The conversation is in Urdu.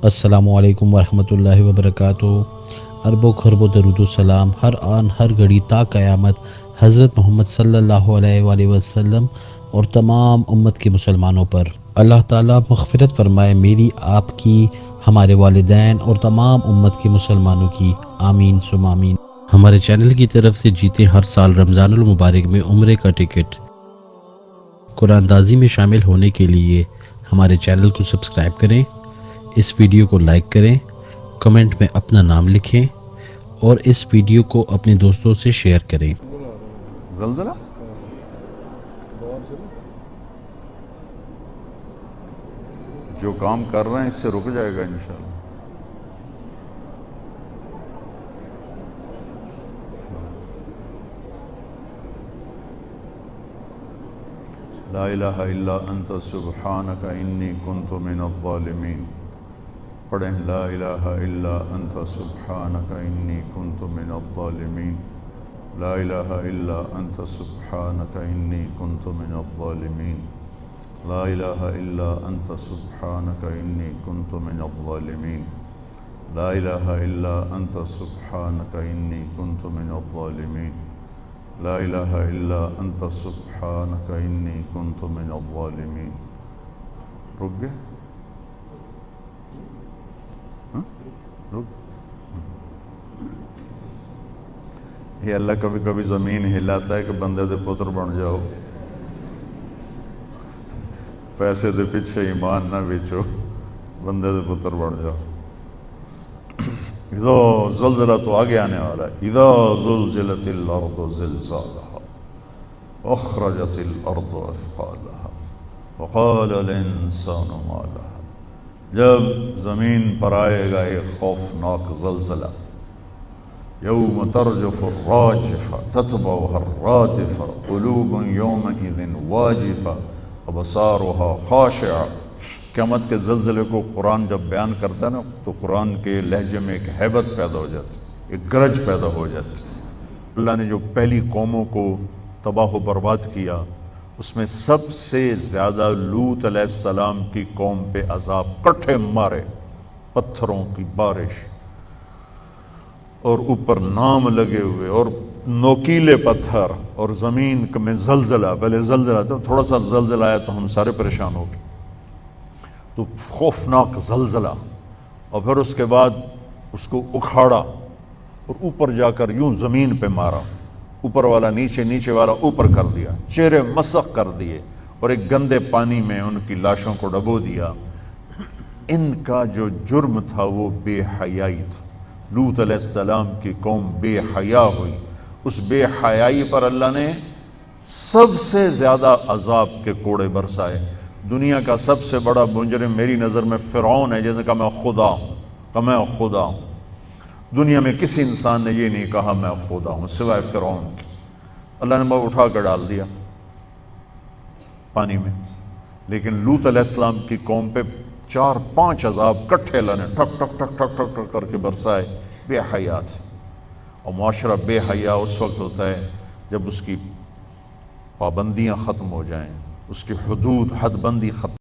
السلام علیکم ورحمۃ اللہ وبرکاتہ۔ اربوں خربوں درود و سلام ہر آن ہر گھڑی تا قیامت حضرت محمد صلی اللہ علیہ وآلہ وسلم اور تمام امت کے مسلمانوں پر۔ اللہ تعالیٰ مغفرت فرمائے میری، آپ کی، ہمارے والدین اور تمام امت کے مسلمانوں کی، آمین ثم آمین۔ ہمارے چینل کی طرف سے جیتے ہر سال رمضان المبارک میں عمرے کا ٹکٹ۔ قرآن اندازی میں شامل ہونے کے لیے ہمارے چینل کو سبسکرائب کریں، اس ویڈیو کو لائک کریں، کمنٹ میں اپنا نام لکھیں اور اس ویڈیو کو اپنے دوستوں سے شیئر کریں۔ زلزلہ جو کام کر رہے ہیں اس سے رک جائے گا انشاءاللہ۔ لا الہ الا انت سبحانک انی کنت من الظالمین۔ پڑھیں لا الہ الا انت سبحانک انی کنت من الظالمین، لا الہ الا انت سبحانک انی کنت من الظالمین، لا الہ الا انت سبحانک انی کنت من الظالمین، لا الہ الا انت سبحانک انی کنت من الظالمین، لا الہ الا انت سبحانک انی کنت من الظالمین۔ رک گئے؟ یہ اللہ کبھی کبھی زمین ہلاتا ہے کہ بندے دے پتر بن جاؤ، پیسے دے پیچھے ایمان نہ بیچو، بندے دے پتر بن جاؤ۔ اذا زلزلہ تو آگے آنے والا ہے، اذا زلزلت الارض زلزالها اخرجت الارض اثقالها وقال الانسان ما لها۔ جب زمین پر آئے گا ایک خوفناک زلزلہ، یوم ترجف الراجفہ تتبعها الرادفہ قلوب یومئذ واجفہ ابصارها خاشعہ۔ قیامت کے زلزلے کو قرآن جب بیان کرتا ہے نا تو قرآن کے لہجے میں ایک ہیبت پیدا ہو جاتی، ایک گرج پیدا ہو جاتی۔ اللہ نے جو پہلی قوموں کو تباہ و برباد کیا اس میں سب سے زیادہ لوط علیہ السلام کی قوم پہ عذاب کٹھے مارے، پتھروں کی بارش اور اوپر نام لگے ہوئے اور نوکیلے پتھر اور زمین میں زلزلہ۔ پہلے زلزلہ تھا، تھوڑا سا زلزلہ آیا تو ہم سارے پریشان ہو گئے، تو خوفناک زلزلہ، اور پھر اس کے بعد اس کو اکھاڑا اور اوپر جا کر یوں زمین پہ مارا، اوپر والا نیچے، نیچے والا اوپر کر دیا، چہرے مسخ کر دیے اور ایک گندے پانی میں ان کی لاشوں کو ڈبو دیا۔ ان کا جو جرم تھا وہ بے حیائی تھا۔ لوط علیہ السلام کی قوم بے حیا ہوئی، اس بے حیائی پر اللہ نے سب سے زیادہ عذاب کے کوڑے برسائے۔ دنیا کا سب سے بڑا مجرم میری نظر میں فرعون ہے، جیسے کہ میں خدا ہوں، کہ میں خدا ہوں۔ دنیا میں کسی انسان نے یہ نہیں کہا میں خدا ہوں سوائے فرعون کے۔ اللہ نے وہ اٹھا کر ڈال دیا پانی میں، لیکن لوط علیہ السلام کی قوم پہ 4-5 عذاب کٹھے اللہ نے ٹھک ٹھک ٹھک ٹھک ٹھک ٹھک کر کے برسائے، بے حیا تھے۔ اور معاشرہ بے حیا اس وقت ہوتا ہے جب اس کی پابندیاں ختم ہو جائیں، اس کی حدود حد بندی ختم